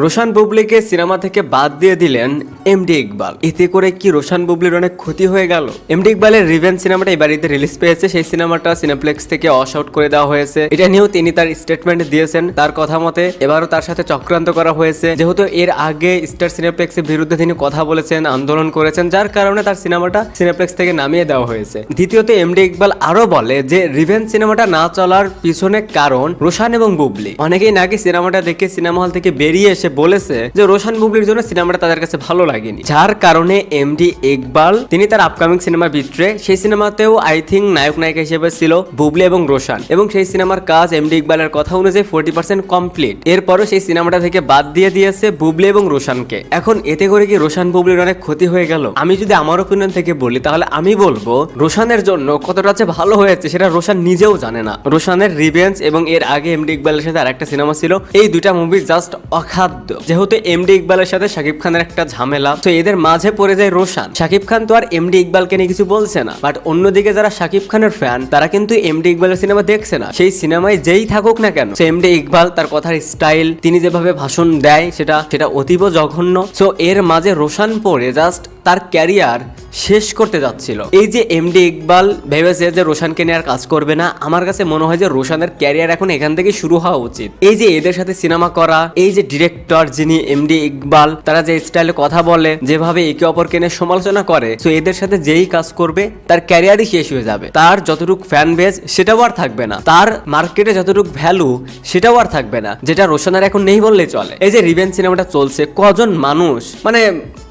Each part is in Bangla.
রোশান বুবলিকে সিনেমা থেকে বাদ দিয়ে দিলেন এমডি ইকবাল। এতে করে কি রোশান বুবলির অনেক ক্ষতি হয়ে গেল? এমডি ইকবালের রিভেঞ্জ সিনেমাটা এই বাড়িতে রিলিজ পেয়েছে। সেই সিনেমাটা সিনেপ্লেক্স থেকে ওয়াশ আউট করে দেওয়া হয়েছে। এটা নিয়েও তিনি তার স্টেটমেন্ট দিয়েছেন। তার কথা মতে এবারও তার সাথে চক্রান্ত করা হয়েছে, যেহেতু এর আগে স্টার সিনেপ্লেক্সের বিরুদ্ধে তিনি কথা বলেছেন, আন্দোলন করেছেন, যার কারণে তার সিনেমাটা সিনেপ্লেক্স থেকে নামিয়ে দেওয়া হয়েছে। দ্বিতীয়ত এমডি ইকবাল আরো বলে যে রিভেঞ্জ সিনেমাটা না চলার পিছনে কারণ রোশান এবং বুবলি। অনেকেই নাকি সিনেমাটা দেখে সিনেমা হল থেকে বেরিয়ে এসে বলেছে যে রোশান বুবলির জন্য সিনেমাটা তাদের কাছে ভালো লাগেনি, যার কারণে এমডি ইকবাল তিনি তার আপকামিং সিনেমা বিট্রে, সেই সিনেমাতেও আই থিঙ্ক নায়ক নায়িকা হিসেবে ছিল বুবলি এবং রোশান, এবং সেই সিনেমার কাজ এমডি ইকবালের কথা অনুযায়ী 40% কমপ্লিট। এরপরও সেই সিনেমাটা থেকে বাদ দিয়ে দিয়েছে বুবলি এবং রোশানকে। এখন এতে করে কি রোশান বুবলির অনেক ক্ষতি হয়ে গেল? আমি যদি আমার ওপিনিয়ন থেকে বলি তাহলে আমি বলবো রোশানের জন্য কতটা যে ভালো হয়েছে সেটা রোশান নিজেও জানে না। রোশানের রিভেঞ্জ এবং এর আগে এমডি ইকবালের সাথে আরেকটা সিনেমা ছিল, এই দুইটা মুভি জাস্ট অখাদ্য। যেহেতু এমডি ইকবালের সাথে শাকিব খানের একটা ঝামেলা, তো এদের মাঝে পড়ে যায় রোশান। শাকিব খান তো আর এমডি ইকবালকে নিয়ে কিছু বলছে না, বাট অন্যদিকে যারা শাকিব খানের ফ্যান তারা কিন্তু এমডি ইকবালের সিনেমা দেখছে না। সেই সিনেমায় যেই থাকুক না কেন, এমডি ইকবাল তার কথার স্টাইল, তিনি যেভাবে ভাষণ দেয় সেটা অতীব জঘন্য। সো এর মাঝে রোশান পড়ে জাস্ট তার ক্যারিয়ার শেষ করতে যাচ্ছিল। এই যে এমডি ইকবাল ভেবেছে যে রোশানকে নিয়ে আর কাজ করবে না, আমার কাছে মনে হয় যে রোশানের ক্যারিয়ার এখন এখান থেকে শুরু হওয়া উচিত। এই যে এদের সাথে সিনেমা করা, এই যে ডিরেক্টর যিনি এমডি ইকবাল, তারা যে স্টাইলে কথা বলে, যেভাবে একে অপরকে নিয়ে সমালোচনা করে, তো এদের সাথে যেই কাজ করবে তার ক্যারিয়ারই শেষ হয়ে যাবে। তার যতটুকু ফ্যান বেজ সেটাও আর থাকবে না, তার মার্কেটে যতটুকু ভ্যালু সেটাও আর থাকবে না, যেটা রোশানের এখন নেই বললেই চলে। এই যে রিভেঞ্জ সিনেমাটা চলছে, কজন মানুষ, মানে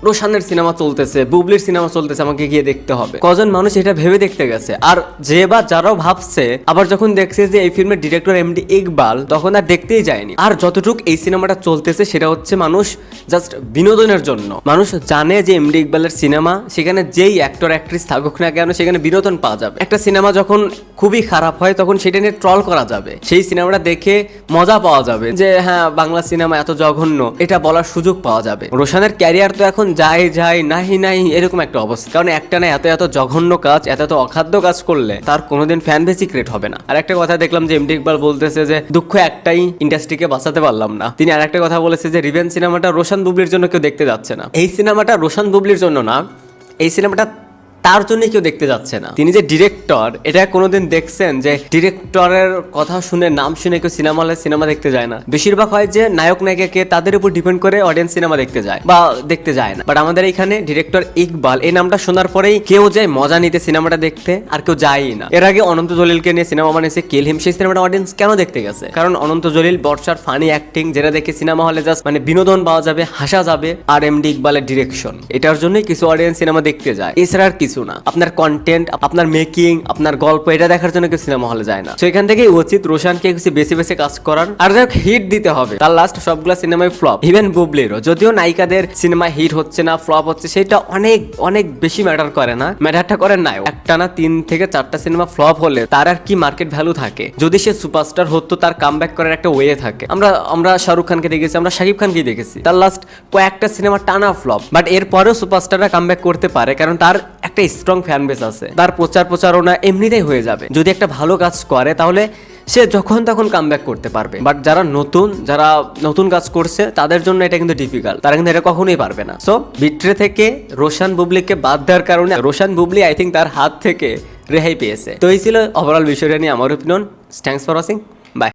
রোশানের সিনেমা চলতেছে, বুবলির সিনেমা চলতেছে, আমাকে গিয়ে দেখতে হবে, কজন মানুষ এটা ভেবে দেখতে গেছে? আর যে বা যারাও ভাবছে, আবার যখন দেখছে যে এই ফিল্মের ডিরেক্টর এমডি ইকবাল, তখন আর দেখতেই যায়নি। আর যতটুকু এই সিনেমাটা চলতেছে সেটা হচ্ছে মানুষ জাস্ট বিনোদনের জন্য। মানুষ জানে যে এমডি ইকবালের সিনেমা, সেখানে যেই অ্যাক্টর অ্যাক্ট্রেস থাকুক না কেন সেখানে বিনোদন পাওয়া যাবে। একটা সিনেমা যখন খুবই খারাপ হয় তখন সেটা নিয়ে ট্রল করা যাবে, সেই সিনেমাটা দেখে মজা পাওয়া যাবে যে হ্যাঁ বাংলা সিনেমা এত জঘন্য, এটা বলার সুযোগ পাওয়া যাবে। রোশানের ক্যারিয়ার তো এখন যায় নাই এরকম একটা অবস্থা, কারণ একটা না এত জঘন্য কাজ, এত অখাদ্য কাজ করলে তার কোনোদিন ফ্যান বেসি ক্রিয়েট হবে না। আর একটা কথা দেখলাম যে এমডি ইকবাল বলতেছে যে দুঃখ একটাই, ইন্ডাস্ট্রিকে বাঁচাতে পারলাম না। তিনি আর একটা কথা বলেছে যে রিভেঞ্জ সিনেমাটা রোশান বুবলির জন্য কেউ দেখতে যাচ্ছে না। এই সিনেমাটা রোশান বুবলির জন্য না, এই সিনেমাটা তার জন্য কেউ দেখতে যাচ্ছে না। তিনি যে ডিরেক্টর, এটা কোনোদিন দেখছেন যে ডিরেক্টরের কথা শুনে, নাম শুনে কেউ সিনেমা হলে সিনেমা দেখতে যায় না? বেশিরভাগ হয় যে নায়ক নায়িকাকে তাদের উপর ডিপেন্ড করে অডিয়েন্স সিনেমা দেখতে যায় বা দেখতে যায় না। বাট আমাদের এখানে ডিরেক্টর ইকবাল, এই নামটা শোনার পরেই কেউ যায় মজা নিতে সিনেমাটা দেখতে, আর কেউ যায়ই না। এর আগে অনন্ত জলিলকে নিয়ে সিনেমা বানিয়েছে কিল হিম, সেই সিনেমাটা অডিয়েন্স কেন দেখতে গেছে? কারণ অনন্ত জলিল, বর্ষার ফানি অ্যাক্টিং, যেটা দেখে সিনেমা হলে জাস্ট মানে বিনোদন পাওয়া যাবে, হাসা যাবে, আর এমডি ইকবালের ডিরেকশন, এটার জন্যই কিছু অডিয়েন্স সিনেমা দেখতে যায়, এছাড়া আর কিছু না। আপনার কন্টেন্ট, আপনার মেকিং, আপনার গল্প, এটা দেখার জন্য কেউ সিনেমা হলে যায় না। তো এখান থেকে উচিত রোশানকে কিছু বেশি কাজ করার, আর যাক হিট দিতে হবে। তার লাস্ট সবগুলা সিনেমায় ফ্লপ, ইভেন বুবলিরও। যদিও নায়িকাদের সিনেমা হিট হচ্ছে না, ফ্লপ হচ্ছে, সেটা অনেক বেশি ম্যাটার করে না, ম্যাটারটা করে নায়ক। একটা না 3 থেকে 4টা সিনেমা ফ্লপ হলে তার আর কি মার্কেট ভ্যালু থাকে? যদি সে সুপারস্টার হতো, তার কামব্যাক করার একটা ওয়ে থাকে। আমরা শাহরুখ খানকে দেখেছি, আমরা শাকিব খানকে দেখেছি, তার লাস্ট কয়েকটা সিনেমা টানা ফ্লপ, বাট এরপরেও সুপারস্টাররা কামব্যাক করতে পারে, কারণ তার একটা স্ট্রং ফ্যান বেস আছে, তার প্রচারণা এমনিতেই হয়ে যাবে। যদি একটা ভালো কাজ করে তাহলে সে যখন তখন কামব্যাক করতে পারবে। বাট যারা নতুন কাজ করছে তাদের জন্য এটা কিন্তু ডিফিকাল্ট, তারা কিন্তু এটা কখনোই পারবে না। সো বিট্রে থেকে রোশান বুবলিকে বাদ দেওয়ার কারণে রোশান বুবলি আই থিঙ্ক তার হাত থেকে রেহাই পেয়েছে। তো এই ছিল ওভারঅল বিষয়টা নিয়ে আমার opinion. Thanks for watching, by.